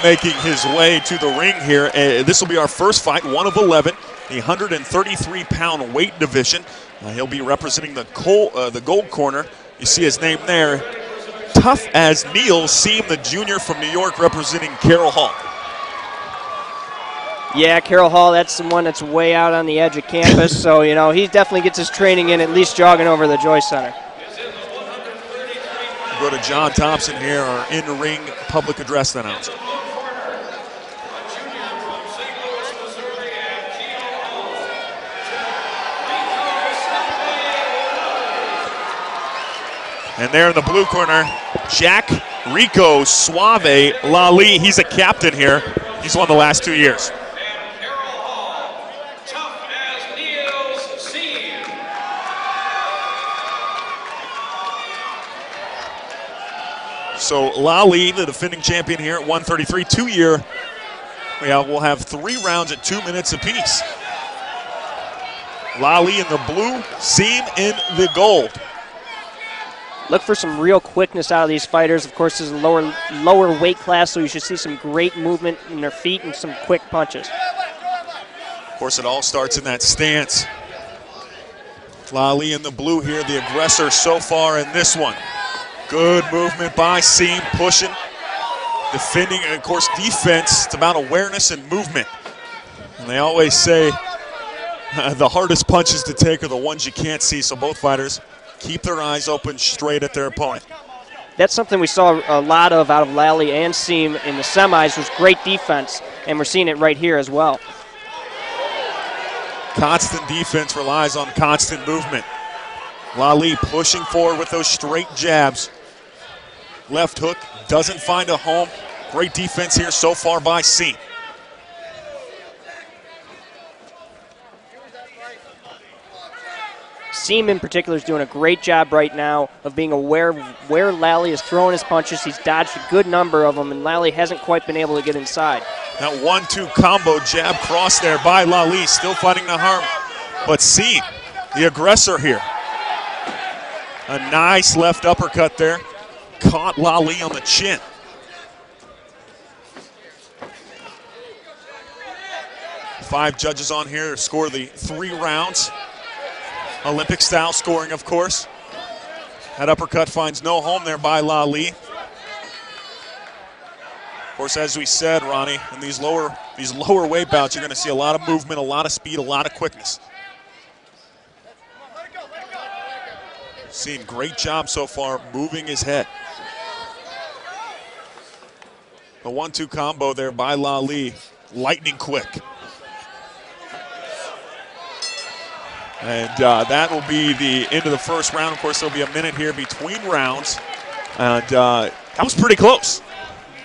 making his way to the ring here. This will be our first fight, 1 of 11, the 133-pound weight division. He'll be representing the gold corner. You see his name there. Tough As Neils Seim, the junior from New York, representing Carroll Hall. Yeah, Carroll Hall, that's the one that's way out on the edge of campus. So, you know, he definitely gets his training in, at least jogging over the Joyce Center. We'll go to John Thompson here, our in-ring public address announcer. And there in the blue corner, Jack Rico Suave Lally. He's a captain here. He's won the last 2 years. Tough As Neils Seim. So Lally, the defending champion here at 133, 2-year. We'll have 3 rounds at 2 minutes apiece. Lally in the blue, Seim in the gold. Look for some real quickness out of these fighters. Of course, this is a lower weight class, so you should see some great movement in their feet and some quick punches. Of course, it all starts in that stance. Lally in the blue here, the aggressor so far in this one. Good movement by Seim, pushing, defending, and of course, defense. It's about awareness and movement. And they always say the hardest punches to take are the ones you can't see, so both fighters keep their eyes open straight at their opponent. That's something we saw a lot of out of Lally and Seim in the semis, was great defense, and we're seeing it right here as well. Constant defense relies on constant movement. Lally pushing forward with those straight jabs. Left hook doesn't find a home. Great defense here so far by Seim. Seim in particular is doing a great job right now of being aware of where Lally is throwing his punches. He's dodged a good number of them, and Lally hasn't quite been able to get inside. That 1-2 combo jab cross there by Lally, still fighting the harm. But Seim, the aggressor here. A nice left uppercut there. Caught Lally on the chin. Five judges on here to score the 3 rounds. Olympic style scoring, of course. That uppercut finds no home there by Lally. Of course, as we said, Ronnie, in these lower weight bouts, you're going to see a lot of movement, a lot of speed, a lot of quickness. Seim, great job so far moving his head. The 1-2 combo there by Lally, lightning quick. And that will be the end of the first round. Of course, there'll be a minute here between rounds. And that was pretty close.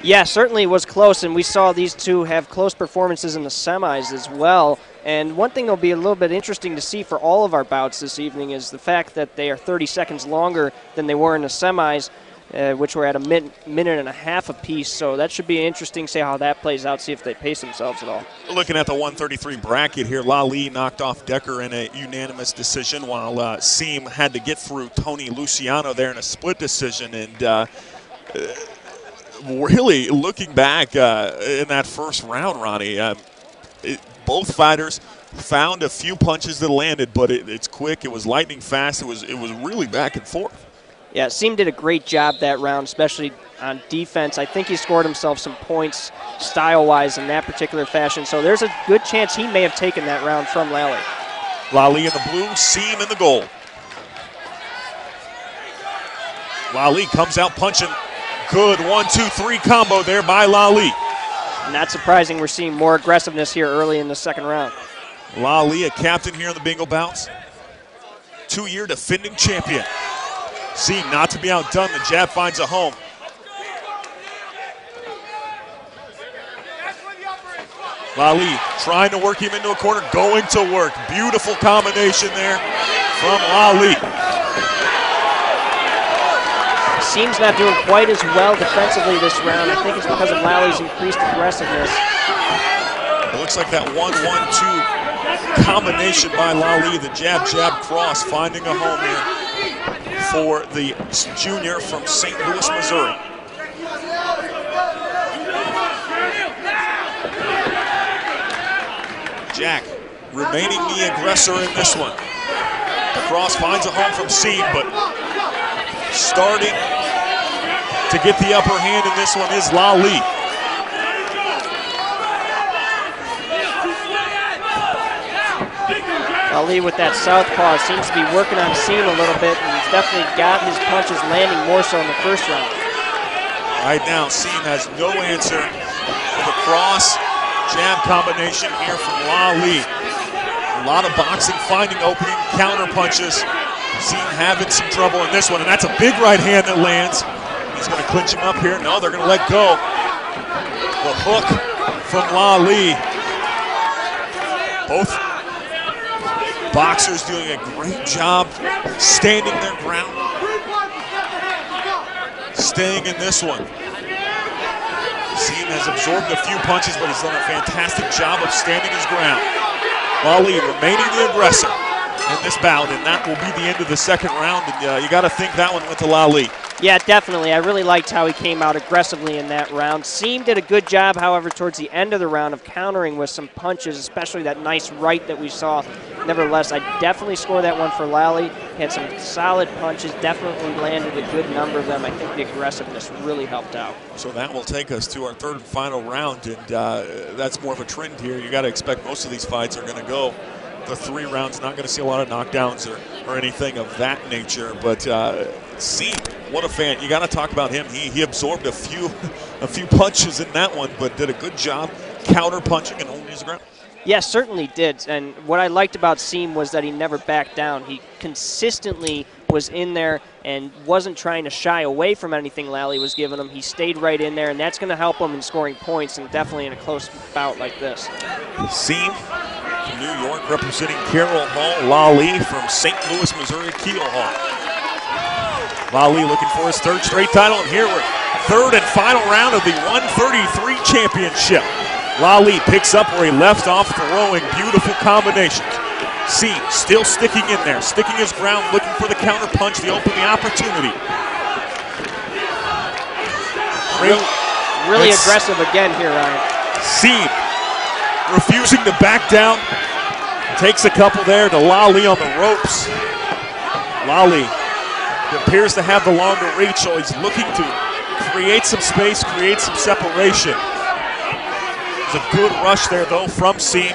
Yeah, certainly it was close, and we saw these two have close performances in the semis as well. And one thing that'll be a little bit interesting to see for all of our bouts this evening is the fact that they are 30 seconds longer than they were in the semis, which were at a minute and a half apiece. So that should be interesting to see how that plays out, see if they pace themselves at all. Looking at the 133 bracket here, Lally knocked off Decker in a unanimous decision, while Seim had to get through Tony Luciano there in a split decision. And really looking back in that first round, Ronnie, both fighters found a few punches that landed, but it's quick. It was lightning fast. It was really back and forth. Yeah, Seim did a great job that round, especially on defense. I think he scored himself some points style-wise in that particular fashion. So there's a good chance he may have taken that round from Lally. Lally in the blue, Seim in the gold. Lally comes out punching. Good 1-2-3 combo there by Lally. Not surprising, we're seeing more aggressiveness here early in the second round. Lally, a captain here in the Bengal Bouts. 2-year defending champion. Seim not to be outdone. The jab finds a home. Lally trying to work him into a corner, going to work. Beautiful combination there from Lally. Seim's not doing quite as well defensively this round. I think it's because of Lally's increased aggressiveness. It looks like that 1-1-2 combination by Lally, the jab, cross, finding a home here for the junior from St. Louis, Missouri. Jack remaining the aggressor in this one. The cross finds a home from Seim, but starting to get the upper hand in this one is Lally. Lally with that southpaw seems to be working on Seim a little bit, and he's definitely got his punches landing more so in the first round. Right now, Seim has no answer for the cross jab combination here from Lally. A lot of boxing, finding opening, counter punches. Seim having some trouble in this one, and that's a big right hand that lands. He's going to clinch him up here. No, they're going to let go. The hook from Lally. Both boxers doing a great job standing their ground, staying in this one. Seim has absorbed a few punches, but he's done a fantastic job of standing his ground. Lally remaining the aggressor in this bout, and that will be the end of the second round. And you got to think that one went to Lally. Yeah, definitely. I really liked how he came out aggressively in that round. Seim did a good job, however, towards the end of the round of countering with some punches, especially that nice right that we saw. Nevertheless, I definitely score that one for Lally. He had some solid punches, definitely landed a good number of them. I think the aggressiveness really helped out. So that will take us to our third and final round, and that's more of a trend here. You got to expect most of these fights are going to go the 3 rounds. Not going to see a lot of knockdowns or anything of that nature, but Seim, what a fan. You got to talk about him. He absorbed a few punches in that one, but did a good job counter punching and holding his ground. Yes, certainly did. And what I liked about Seim was that he never backed down. He consistently was in there and wasn't trying to shy away from anything Lally was giving him. He stayed right in there, and that's going to help him in scoring points, and definitely in a close bout like this. Seim from New York representing Carroll Hall. Lally from St. Louis, Missouri, Keel Hall. Lally looking for his 3rd straight title, and here we're 3rd and final round of the 133 championship. Lally picks up where he left off, throwing beautiful combinations. Seim still sticking in there, sticking his ground, looking for the counter punch, the open, the opportunity. Really aggressive again here, Ryan. Seim refusing to back down, takes a couple there to Lally on the ropes. Lally appears to have the longer reach, so he's looking to create some space, create some separation. There's a good rush there, though, from Seim.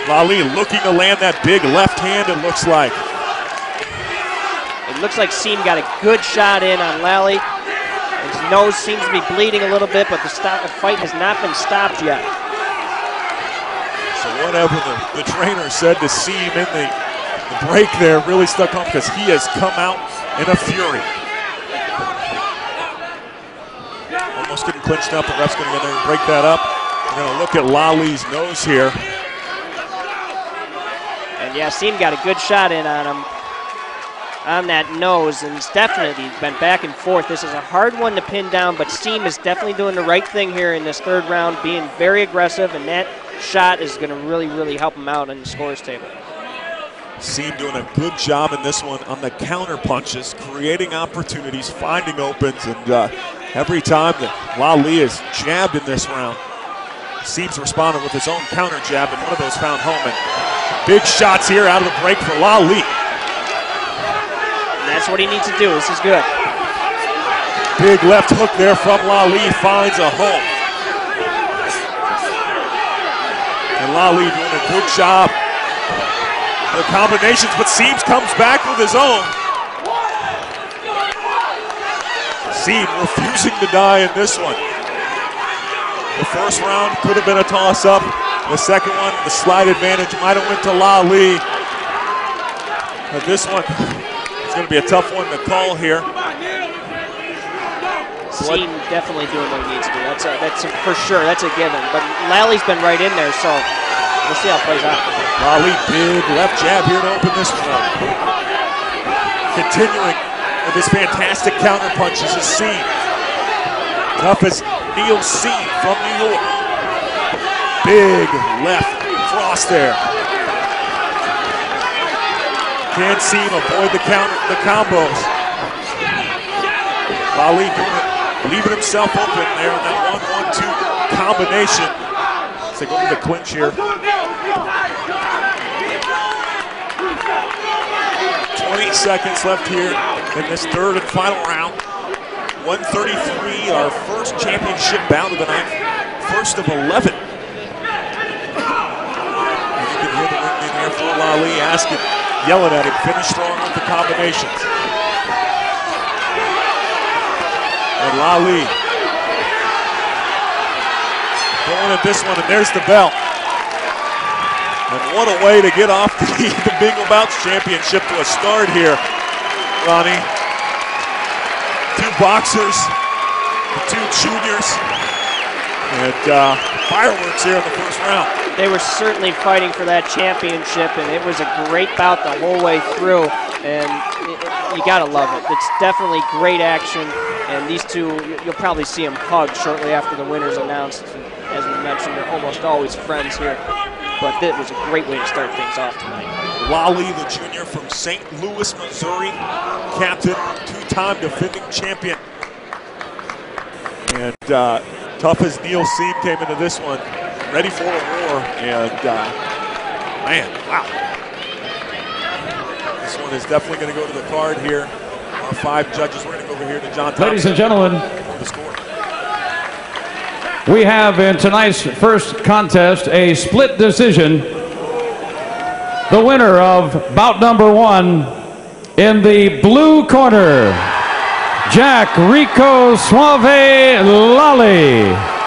Lally looking to land that big left hand, it looks like. It looks like Seim got a good shot in on Lally. His nose seems to be bleeding a little bit, but the fight has not been stopped yet. So whatever the trainer said to Seim in the break there really stuck home, because he has come out in a fury. Almost getting clinched up. The ref's going to get there and break that up. We're going to look at Lally's nose here. And yeah, Seim got a good shot in on him, on that nose, and it's definitely been back and forth. This is a hard one to pin down, but Seim is definitely doing the right thing here in this 3rd round, being very aggressive, and that shot is going to really help him out on the scores table. Seim doing a good job in this one on the counter punches, creating opportunities, finding opens, and every time that Lally is jabbed in this round, Seim's responded with his own counter jab, and one of those found home. And big shots here out of the break for Lally. And that's what he needs to do. This is good. Big left hook there from Lally, finds a home. And Lally doing a good job. The combinations, but Seim comes back with his own. Seim refusing to die in this one. The first round could have been a toss-up. The second one, the slight advantage might have went to Lally. But this one is going to be a tough one to call here. Seim definitely doing what he needs to do. That's for sure. That's a given. But Lally's been right in there, so we'll see how it plays out. Lally, big left jab here to open this one up. Continuing with his fantastic counter punches is Seim. Tough As Neils Seim from New York. Big left cross there. Can't Seim avoid the combos. Lally doing it, leaving himself open there in that 1-1-2 combination. They go to the clinch here. 20 seconds left here in this third and final round. 133, our first championship bout of the night. First of 11. And you can hear the ringman there for Lally asking, yelling at him, finish strong with the combinations. And Lally going at this one, and there's the bell. And what a way to get off the Bengal Bouts Championship to a start here, Ronnie. Two boxers, the two juniors, and fireworks here in the first round. They were certainly fighting for that championship, and it was a great bout the whole way through, and you gotta love it. It's definitely great action, and these two, you'll probably see them hug shortly after the winner's announced. As we mentioned, they're almost always friends here, but it was a great way to start things off tonight. Lally, the junior from St. Louis, Missouri, captain, two-time defending champion. And Tough As Neils Seim came into this one ready for a war, and man, wow. This one is definitely going to go to the card here. Our 5 judges, we're going to go over here to John Thompson. Ladies and gentlemen, the score. we have in tonight's first contest a split decision. The winner of bout number 1 in the blue corner, Jack Rico Suave Lally.